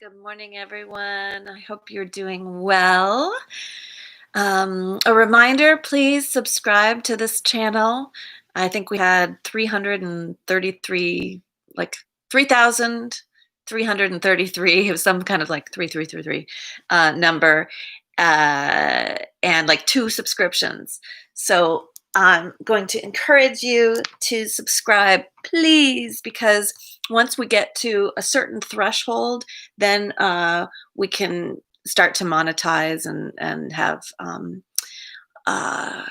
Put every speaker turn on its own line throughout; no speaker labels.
Good morning, everyone. I hope you're doing well. A reminder, please subscribe to this channel. I think we had 333, like 3,333, it was some kind of like 3333 number, and like 2 subscriptions. So I'm going to encourage you to subscribe, please, because once we get to a certain threshold, then we can start to monetize and have uh,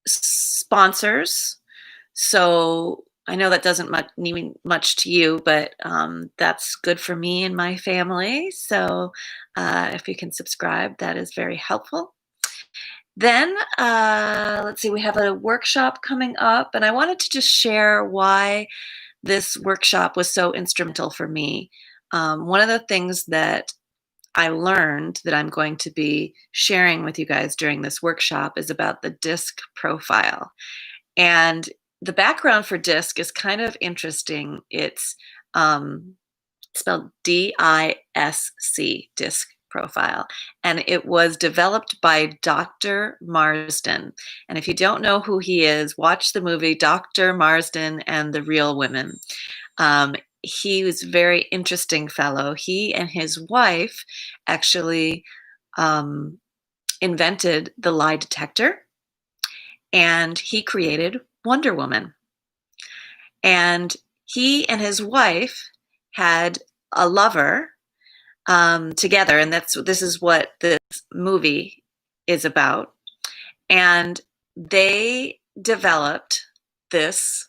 sponsors. So I know that doesn't mean much to you, but that's good for me and my family. So if you can subscribe, that is very helpful. Then let's see, we have a workshop coming up, and I wanted to just share why this workshop was so instrumental for me. One of the things that I learned that I'm going to be sharing with you guys during this workshop is about the DISC profile. And the background for DISC is kind of interesting. It's spelled DISC, DISC profile. And it was developed by Dr. Marsden. And if you don't know who he is, watch the movie Dr. Marsden and the Real Women. He was a very interesting fellow. He and his wife actually invented the lie detector, and he created Wonder Woman. And he and his wife had a lover together, and this is what this movie is about. And they developed this.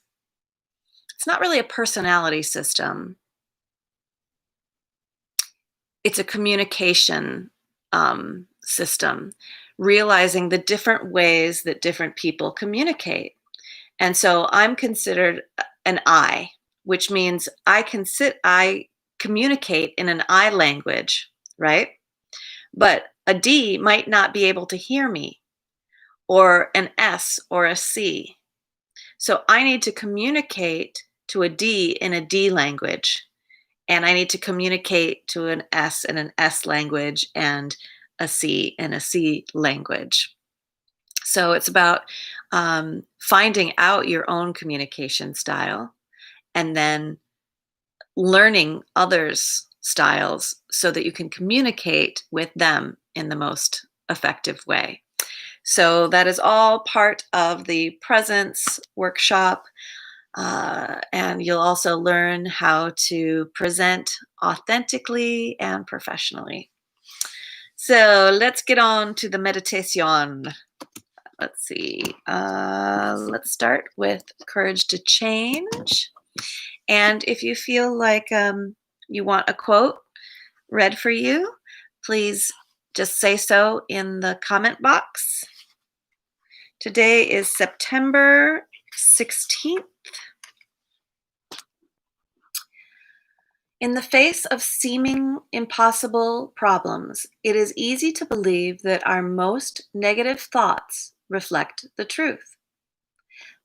It's not really a personality system. It's a communication system, realizing the different ways that different people communicate. And so I'm considered an I, which means I communicate in an I language, right? But a D might not be able to hear me, or an S or a C. So I need to communicate to a D in a D language, and I need to communicate to an S in an S language and a C in a C language. So it's about finding out your own communication style and then learning others' styles so that you can communicate with them in the most effective way. So that is all part of the Presence workshop. And you'll also learn how to present authentically and professionally. So let's get on to the meditation. Let's see. Let's start with courage to change. And if you feel like you want a quote read for you, please just say so in the comment box. Today is September 16th. In the face of seeming impossible problems, it is easy to believe that our most negative thoughts reflect the truth.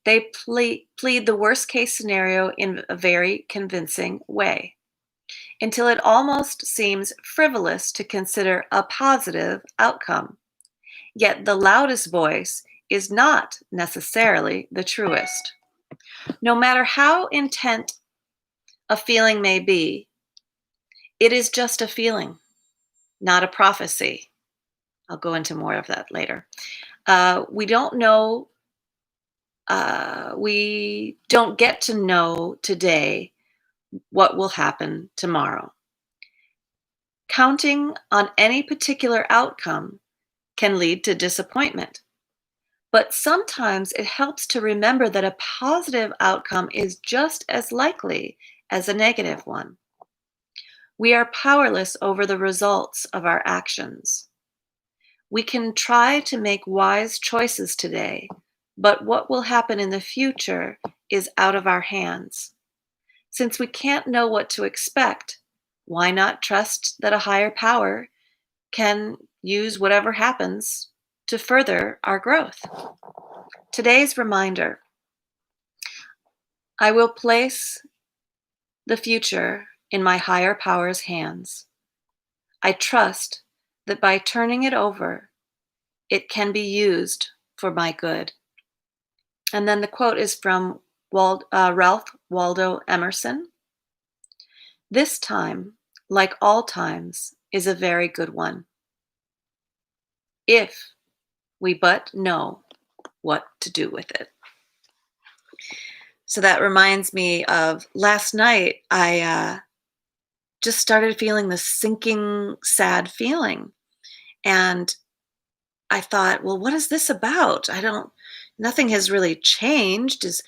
They plead the worst case scenario in a very convincing way, until it almost seems frivolous to consider a positive outcome. Yet the loudest voice is not necessarily the truest. No matter how intent a feeling may be, it is just a feeling, not a prophecy. I'll go into more of that later. We don't know, we don't get to know today what will happen tomorrow. Counting on any particular outcome can lead to disappointment. But sometimes it helps to remember that a positive outcome is just as likely as a negative one. We are powerless over the results of our actions. We can try to make wise choices today, but what will happen in the future is out of our hands. Since we can't know what to expect, why not trust that a higher power can use whatever happens to further our growth? Today's reminder: I will place the future in my higher power's hands. I trust that by turning it over, it can be used for my good. And then the quote is from Ralph Waldo Emerson. This time, like all times, is a very good one, if we but know what to do with it. So that reminds me of last night. I just started feeling this sinking, sad feeling. And I thought, well, what is this about? Nothing has really changed. Is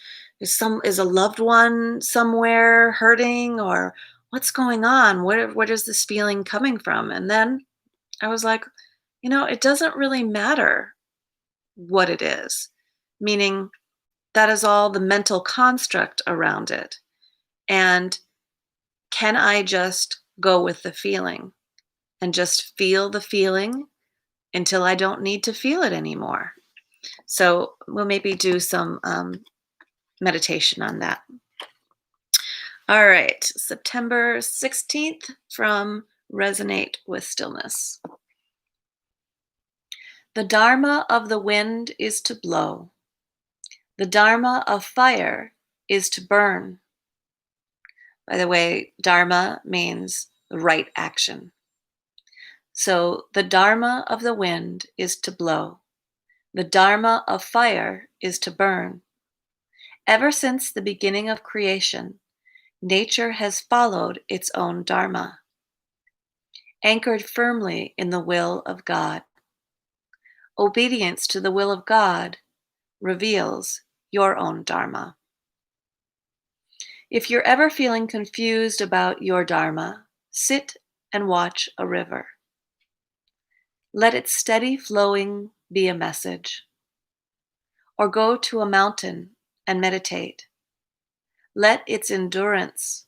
a loved one somewhere hurting, or what's going on? What is this feeling coming from? And then I was like, it doesn't really matter what it is, meaning that is all the mental construct around it. And can I just go with the feeling and just feel the feeling until I don't need to feel it anymore? So we'll maybe do some meditation on that. All right, September 16th from Resonate with Stillness. The Dharma of the wind is to blow. The Dharma of fire is to burn. By the way, Dharma means the right action. So the Dharma of the wind is to blow. The Dharma of fire is to burn. Ever since the beginning of creation, nature has followed its own Dharma, anchored firmly in the will of God. Obedience to the will of God reveals your own Dharma. If you're ever feeling confused about your Dharma, sit and watch a river. Let its steady flowing be a message. Or go to a mountain and meditate. Let its endurance,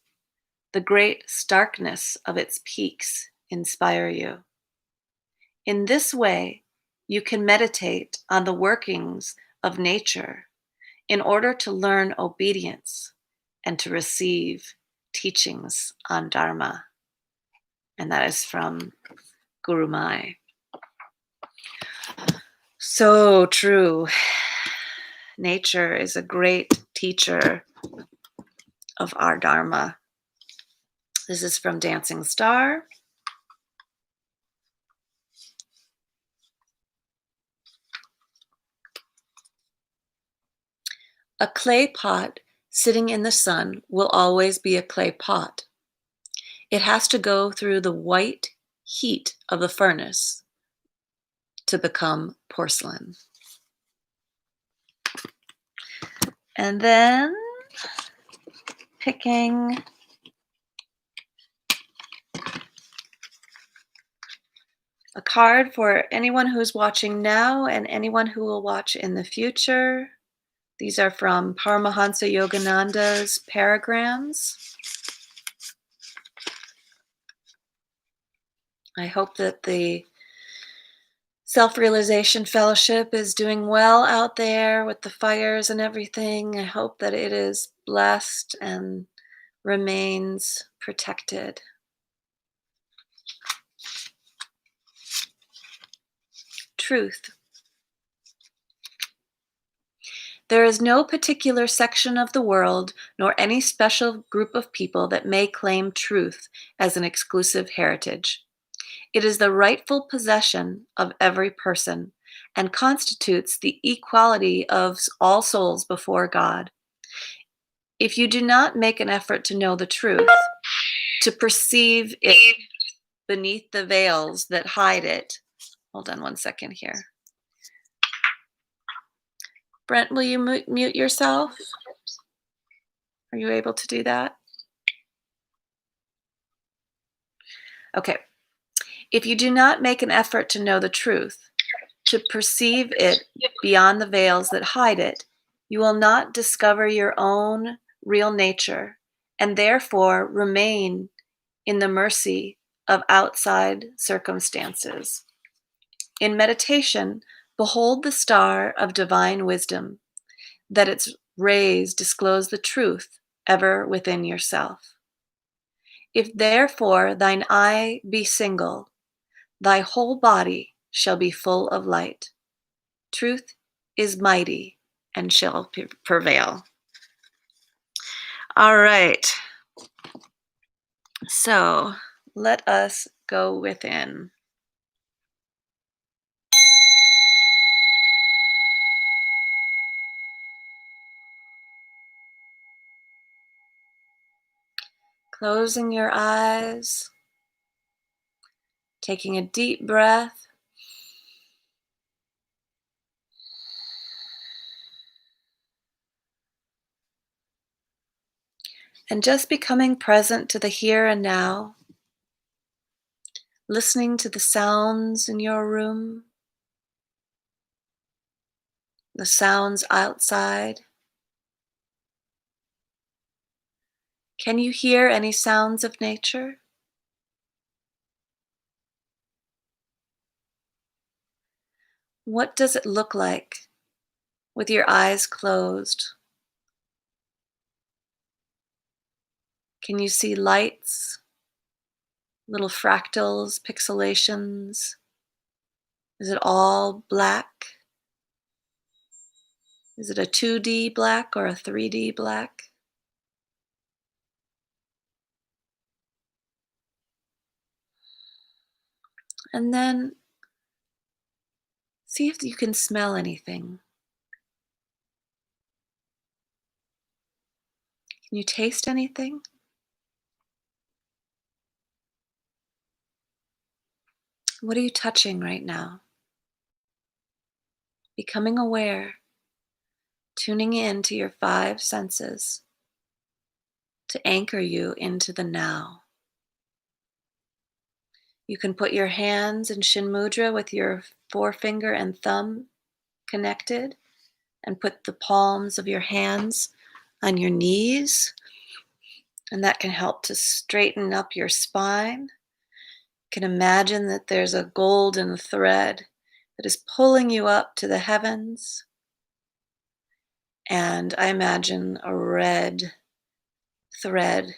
the great starkness of its peaks, inspire you. In this way, you can meditate on the workings of nature in order to learn obedience and to receive teachings on Dharma. And that is from Guru Mai. So true. Nature is a great teacher of our Dharma. This is from Dancingstar. A clay pot sitting in the sun will always be a clay pot. It has to go through the white heat of the furnace to become porcelain. And then picking a card for anyone who's watching now and anyone who will watch in the future. These are from Paramahansa Yogananda's Paragrams. I hope that the Self-Realization Fellowship is doing well out there with the fires and everything. I hope that it is blessed and remains protected. Truth. There is no particular section of the world nor any special group of people that may claim truth as an exclusive heritage. It is the rightful possession of every person and constitutes the equality of all souls before God. If you do not make an effort to know the truth, to perceive it beneath the veils that hide it. Hold on one second here. Brent, will you mute yourself? Are you able to do that? Okay. If you do not make an effort to know the truth, to perceive it beyond the veils that hide it, you will not discover your own real nature and therefore remain in the mercy of outside circumstances. In meditation, behold the star of divine wisdom, that its rays disclose the truth ever within yourself. If therefore thine eye be single, thy whole body shall be full of light. Truth is mighty and shall prevail. All right. So let us go within. Closing your eyes, taking a deep breath, and just becoming present to the here and now, listening to the sounds in your room, the sounds outside. Can you hear any sounds of nature? What does it look like with your eyes closed? Can you see lights, little fractals, pixelations? Is it all black? Is it a 2D black or a 3D black? And then see if you can smell anything. Can you taste anything? What are you touching right now? Becoming aware, tuning in to your five senses to anchor you into the now. You can put your hands in Shin Mudra with your forefinger and thumb connected and put the palms of your hands on your knees, and that can help to straighten up your spine. You can imagine that there's a golden thread that is pulling you up to the heavens, and I imagine a red thread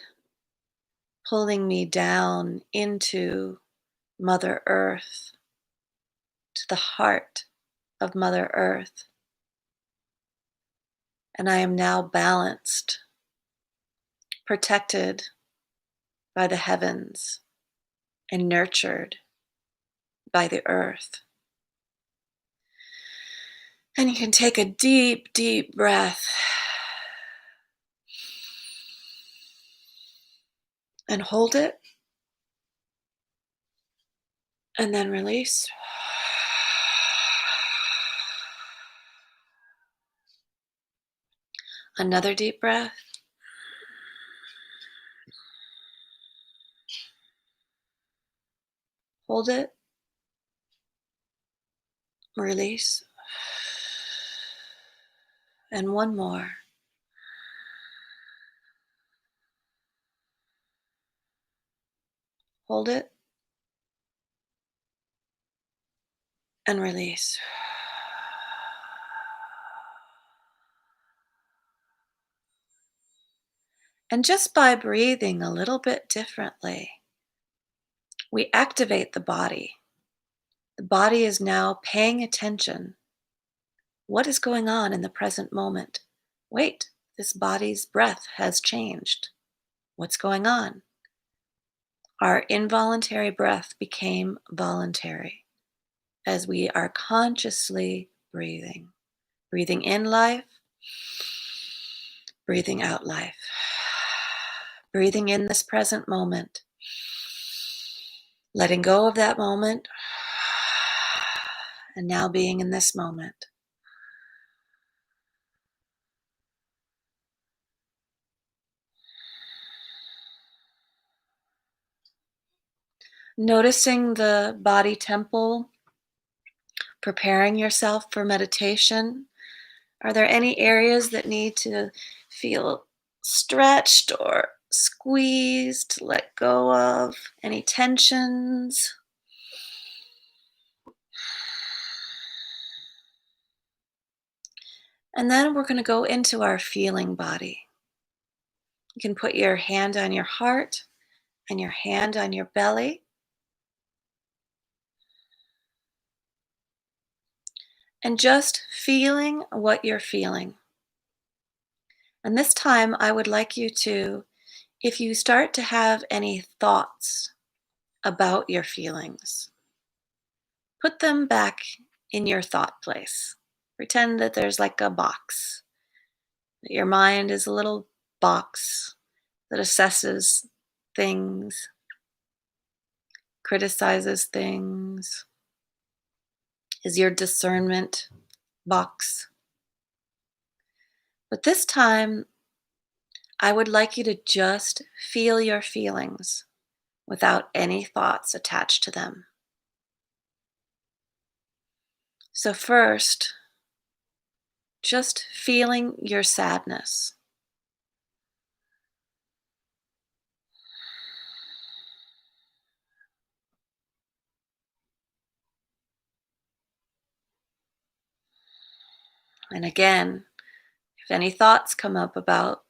pulling me down into Mother Earth, to the heart of Mother Earth. And I am now balanced, protected by the heavens, and nurtured by the earth. And you can take a deep, deep breath and hold it, and then release. Another deep breath. Hold it. Release. And one more. Hold it. And release. And just by breathing a little bit differently, we activate the body. The body is now paying attention. What is going on in the present moment? Wait, this body's breath has changed. What's going on? Our involuntary breath became voluntary as we are consciously breathing. Breathing in life, breathing out life. Breathing in this present moment. Letting go of that moment. And now being in this moment. Noticing the body temple, preparing yourself for meditation. Are there any areas that need to feel stretched or squeezed, let go of? Any tensions? And then we're going to go into our feeling body. You can put your hand on your heart and your hand on your belly, and just feeling what you're feeling. And this time, I would like you to, if you start to have any thoughts about your feelings, put them back in your thought place. Pretend that there's like a box, that your mind is a little box that assesses things, criticizes things, is your discernment box. But this time, I would like you to just feel your feelings without any thoughts attached to them. So, first, just feeling your sadness. And again, if any thoughts come up about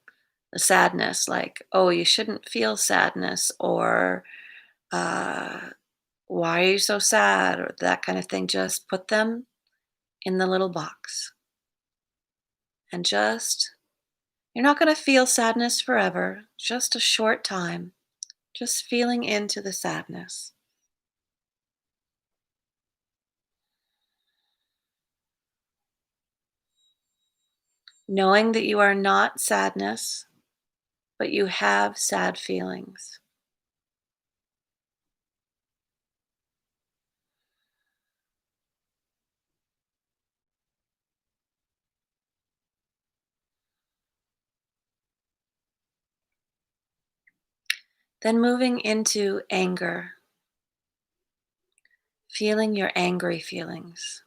the sadness, like, oh, you shouldn't feel sadness, or uh, why are you so sad, or that kind of thing, just put them in the little box. And just, you're not going to feel sadness forever, just a short time, just feeling into the sadness. Knowing that you are not sadness, but you have sad feelings. Then moving into anger, feeling your angry feelings.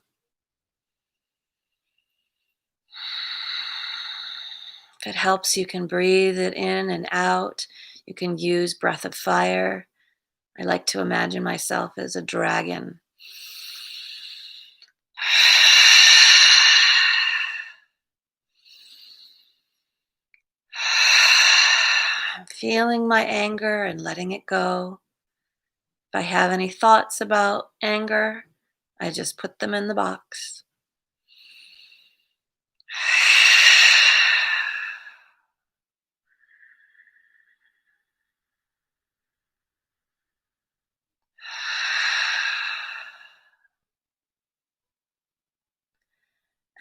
If it helps, you can breathe it in and out. You can use breath of fire. I like to imagine myself as a dragon. I'm feeling my anger and letting it go. If I have any thoughts about anger, I just put them in the box.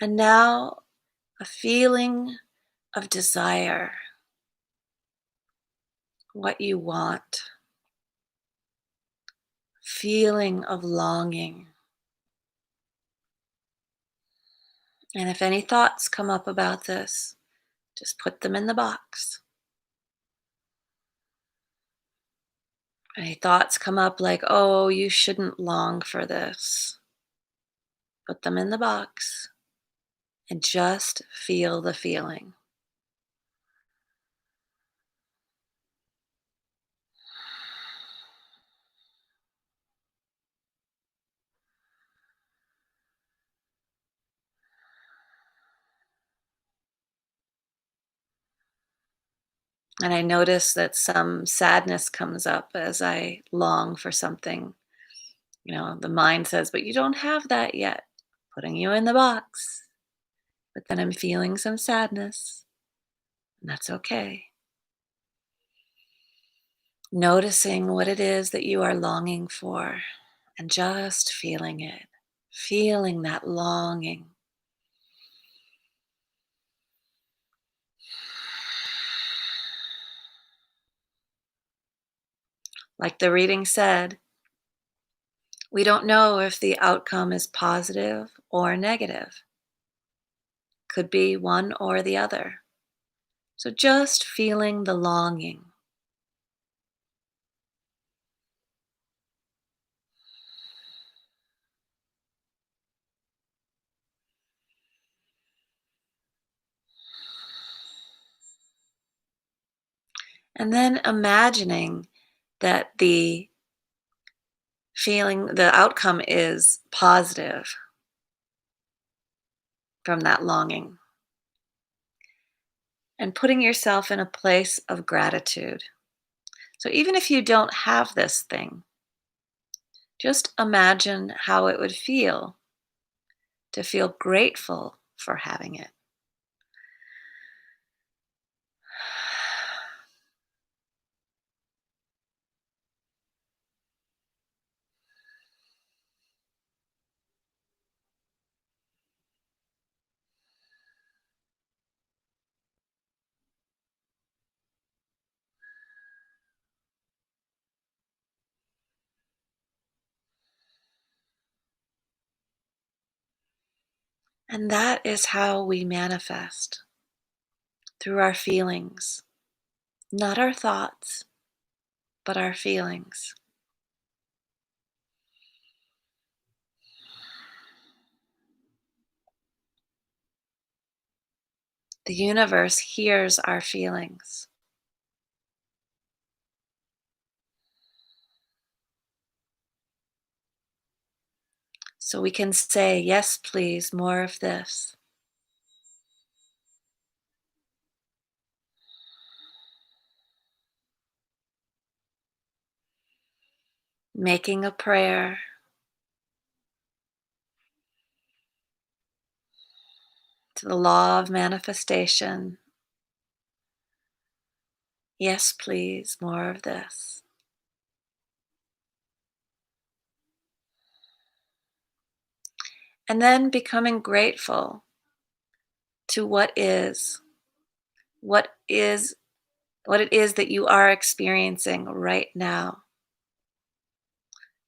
And now a feeling of desire, what you want, feeling of longing. And if any thoughts come up about this, just put them in the box. Any thoughts come up like, oh, you shouldn't long for this, put them in the box and just feel the feeling. And I notice that some sadness comes up as I long for something. The mind says, but you don't have that yet, putting you in the box. But then I'm feeling some sadness, and that's okay. Noticing what it is that you are longing for and just feeling it, feeling that longing. Like the reading said, we don't know if the outcome is positive or negative. Could be one or the other. So just feeling the longing. And then imagining that the outcome is positive from that longing. And putting yourself in a place of gratitude. So even if you don't have this thing, just imagine how it would feel to feel grateful for having it. And that is how we manifest, through our feelings, not our thoughts, but our feelings. The universe hears our feelings. So we can say, yes, please, more of this. Making a prayer to the law of manifestation. Yes, please, more of this. And then becoming grateful to what is, what it is that you are experiencing right now.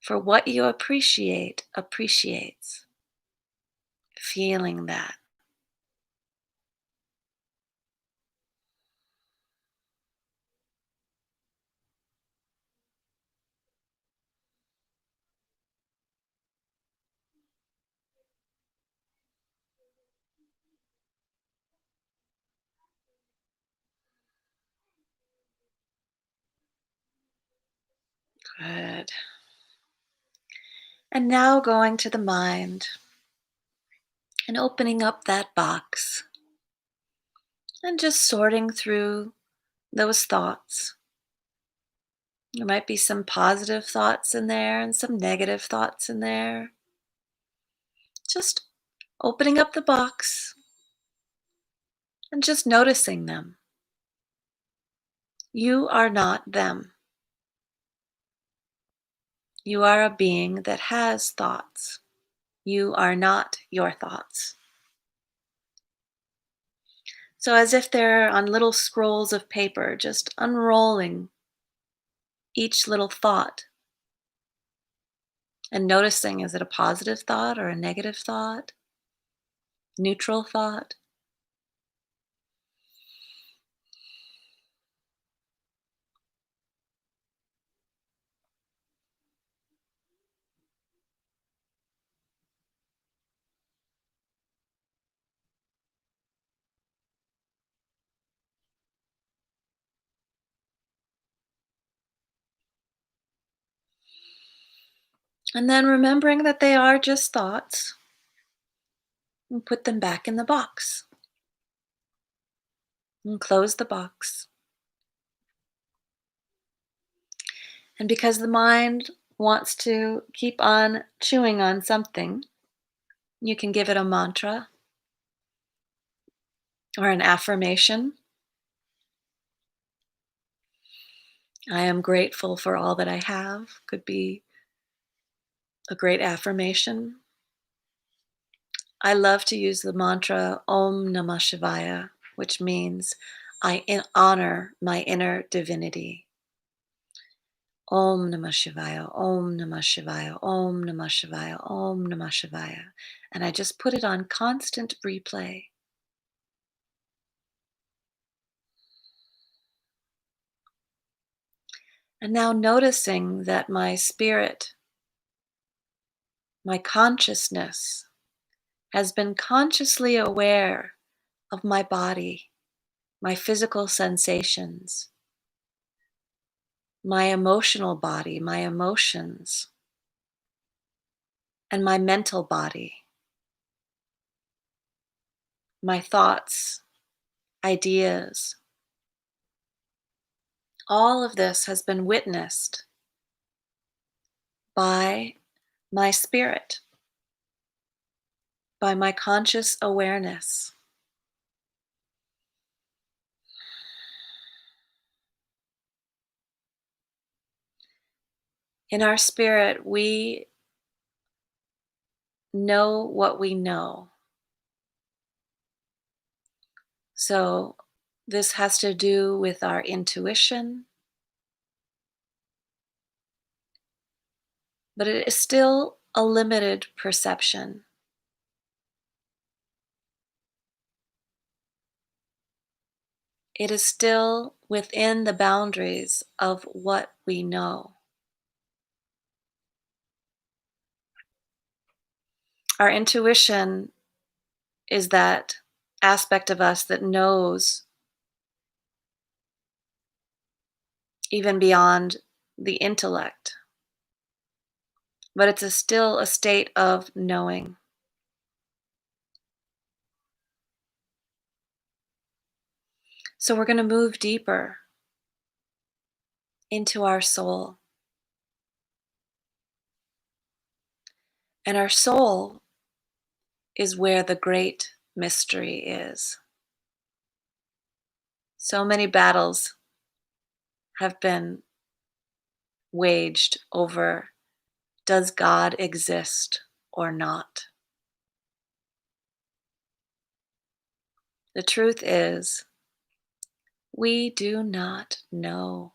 For what you appreciate appreciates. Feeling that. Good. And now going to the mind and opening up that box and just sorting through those thoughts. There might be some positive thoughts in there and some negative thoughts in there. Just opening up the box and just noticing them. You are not them. You are a being that has thoughts. You are not your thoughts. So, as if they're on little scrolls of paper, just unrolling each little thought and noticing, is it a positive thought or a negative thought? Neutral thought? And then remembering that they are just thoughts, and put them back in the box and close the box. And because the mind wants to keep on chewing on something, you can give it a mantra or an affirmation. I am grateful for all that I have, could be a great affirmation. I love to use the mantra Om Namah Shivaya, which means honor my inner divinity. Om Namah Shivaya, Om Namah Shivaya, Om Namah Shivaya, Om Namah Shivaya. And I just put it on constant replay. And now noticing that my spirit, my consciousness, has been consciously aware of my body, my physical sensations, my emotional body, my emotions, and my mental body, my thoughts, ideas, All of this has been witnessed by my spirit, by my conscious awareness. In our spirit, we know what we know. So, this has to do with our intuition, but it is still a limited perception. It is still within the boundaries of what we know. Our intuition is that aspect of us that knows even beyond the intellect, but it's still a state of knowing. So we're going to move deeper into our soul. And our soul is where the great mystery is. So many battles have been waged over, does God exist or not? The truth is, we do not know.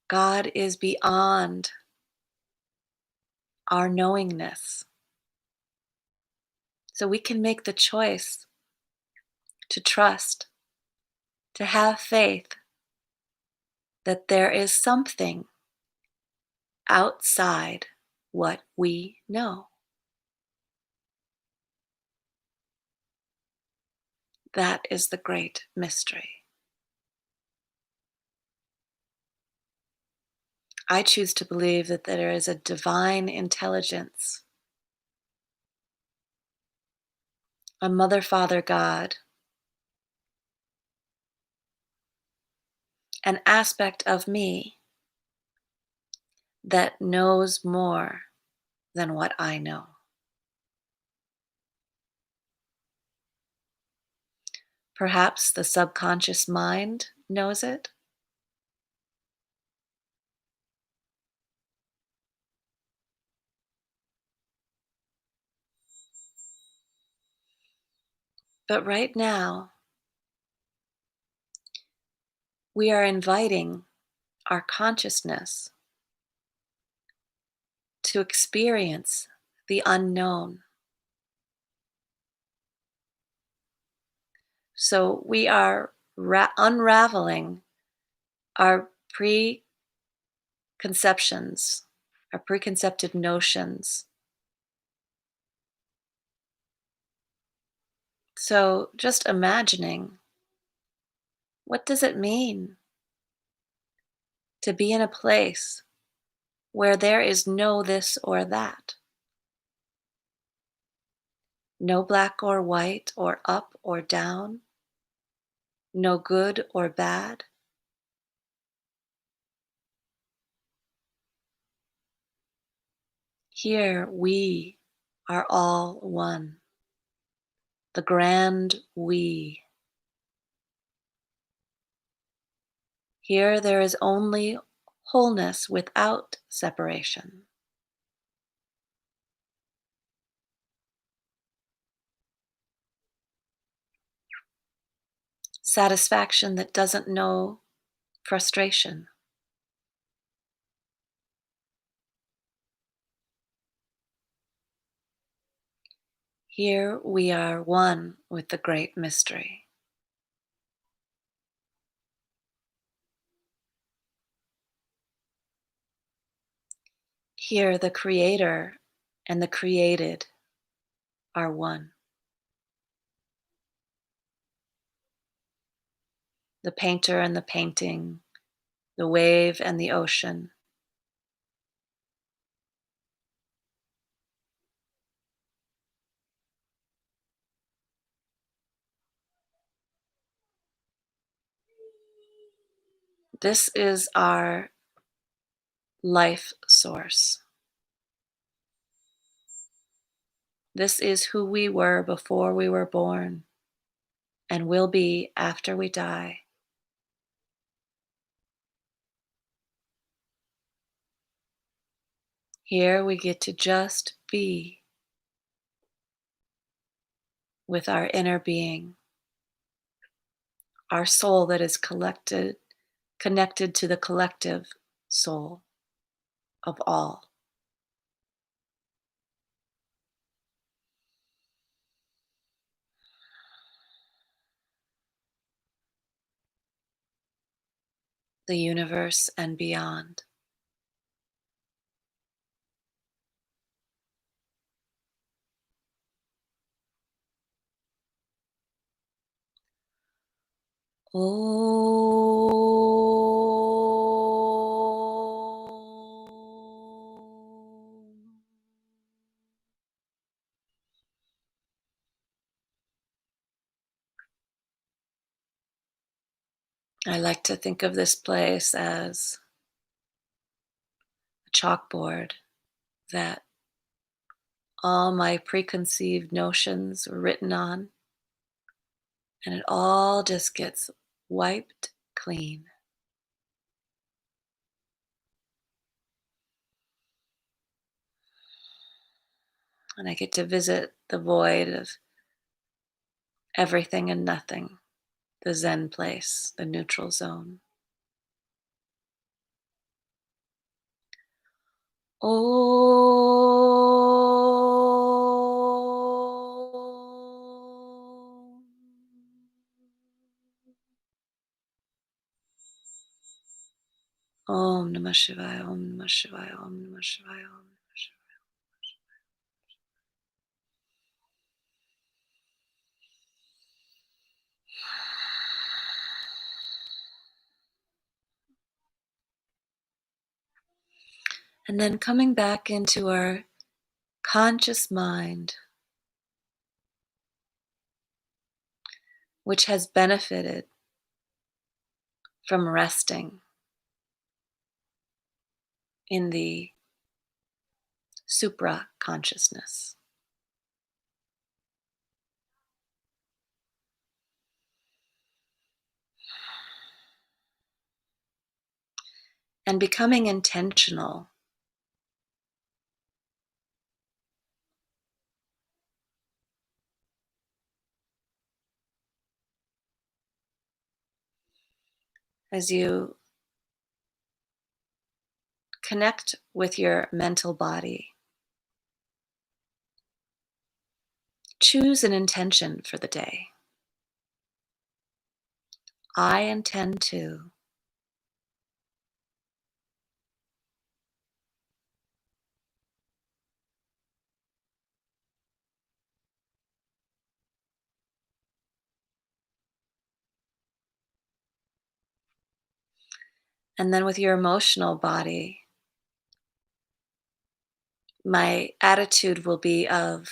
God is beyond our knowingness. So we can make the choice to trust, to have faith that there is something outside what we know. That is the great mystery. I choose to believe that there is a divine intelligence, a Mother, Father, God, an aspect of me that knows more than what I know. Perhaps the subconscious mind knows it. But right now, we are inviting our consciousness to experience the unknown. So we are unraveling our preconceptions, our preconcepted notions. So just imagining, what does it mean to be in a place where there is no this or that? No black or white or up or down, no good or bad. Here we are all one, the grand we. Here there is only wholeness without separation. Satisfaction that doesn't know frustration. Here we are one with the great mystery. Here the creator and the created are one. The painter and the painting, the wave and the ocean. This is our life source. This is who we were before we were born and will be after we die. Here we get to just be with our inner being, our soul that is connected to the collective soul of all. The universe and beyond. Om. I like to think of this place as a chalkboard that all my preconceived notions were written on, and it all just gets wiped clean. And I get to visit the void of everything and nothing, the Zen place, the neutral zone. Om. Om Namah Shivaya, Om Namah Shivaya, Om Namah Shivaya, Om Namah Shivaya. And then coming back into our conscious mind, which has benefited from resting in the supra consciousness. And becoming intentional as you connect with your mental body. Choose an intention for the day. I intend to. And then with your emotional body, my attitude will be of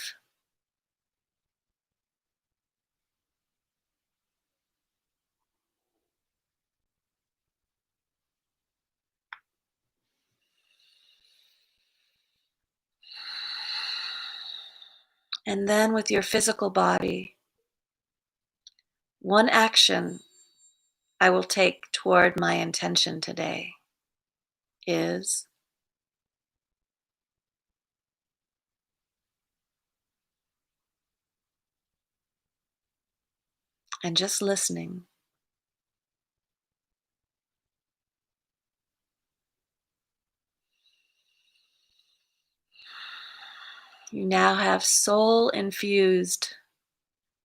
and then with your physical body, one action I will take toward my intention today is, and just listening. You now have soul infused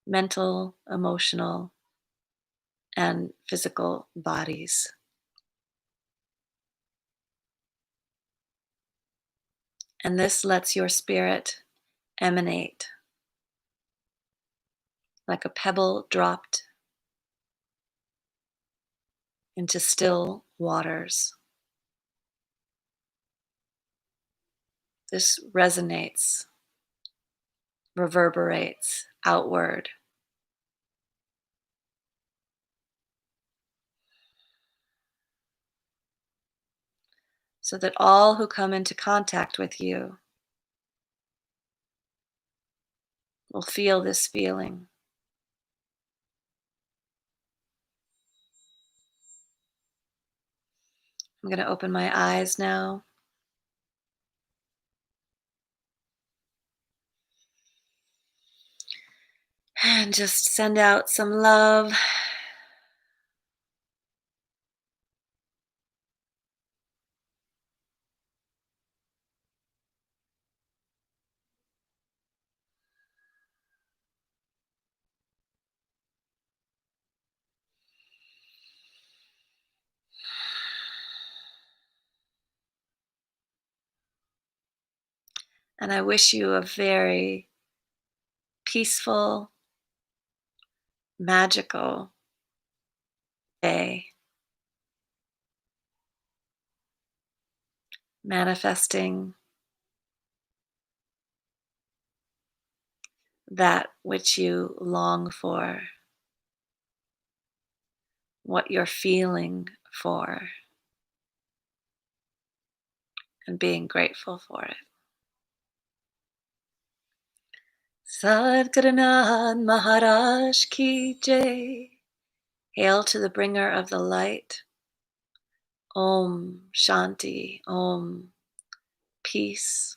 mental, emotional, and physical bodies. And this lets your spirit emanate like a pebble dropped into still waters. This resonates, reverberates outward. so that all who come into contact with you will feel this feeling. I'm going to open my eyes now and just send out some love. And I wish you a very peaceful, magical day, manifesting that which you long for, what you're feeling for, and being grateful for it. Sadhguranath Maharaj Ki Jai. Hail to the bringer of the light. Om Shanti. Om Peace.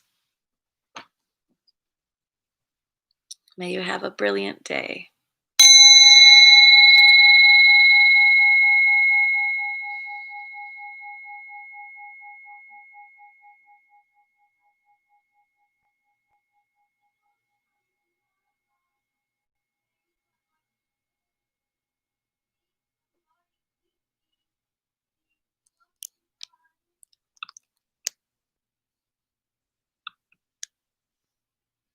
May you have a brilliant day.